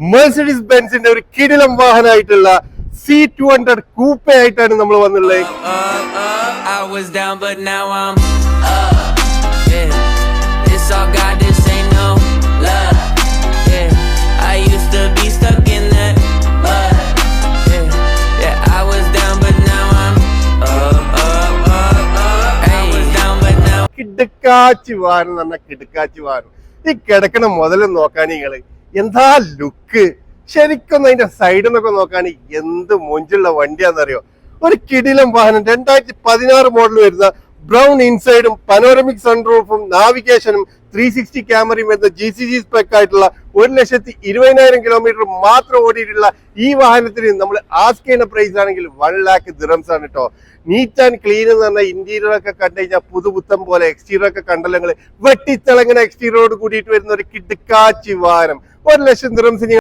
Mercedes ബെൻസിന്റെ ഒരു കിടിലം വാഹനമായിട്ടുള്ള C200 coupe ആയിട്ടാണ് നമ്മൾ വന്നുള്ളത്. കിടക്കാച്ചി വാഹനം എന്ന് പറഞ്ഞാൽ കിടക്കാച്ചി വാഹനം. ഈ കിടക്കണ മുതലും നോക്കാൻ നിങ്ങള് എന്താ ലുക്ക്. ശരിക്കും അതിന്റെ സൈഡിൽ നിന്നൊക്കെ നോക്കാൻ എന്ത് മൊഞ്ചുള്ള വണ്ടിയാണെന്നറിയോ. ഒരു കിടിലം വാഹനം 2016 മോഡൽ വരുന്ന ബ്രൗൺ ഇൻസൈഡും പനോറമിക് സൺറൂഫും നാവിഗേഷനും 360 ക്യാമറയും വരുന്ന GCG സ്പെക് ആയിട്ടുള്ള 1,20,000 കിലോമീറ്റർ മാത്രം ഓടിയിട്ടുള്ള ഈ വാഹനത്തിന് നമ്മൾ ആസ്ക് ചെയ്യുന്ന പ്രൈസ് ആണെങ്കിൽ 1 lakh ദിറംസ് ആണ് കേട്ടോ. നീറ്റ് ആൻഡ് ക്ലീൻ എന്ന് പറഞ്ഞാൽ ഇന്റീരിയർ ഒക്കെ കണ്ടു കഴിഞ്ഞാൽ പുതുപുത്തം പോലെ, എക്സ്റ്റീരിയർ ഒക്കെ കണ്ടല്ലോ വെട്ടിത്തിളങ്ങുന്ന എക്സ്റ്റീരിയറോട് കൂടിയിട്ട് വരുന്ന ഒരു കിടക്കാച്ചി വാഹനം. 1 ലക്ഷം ദിറംസിന്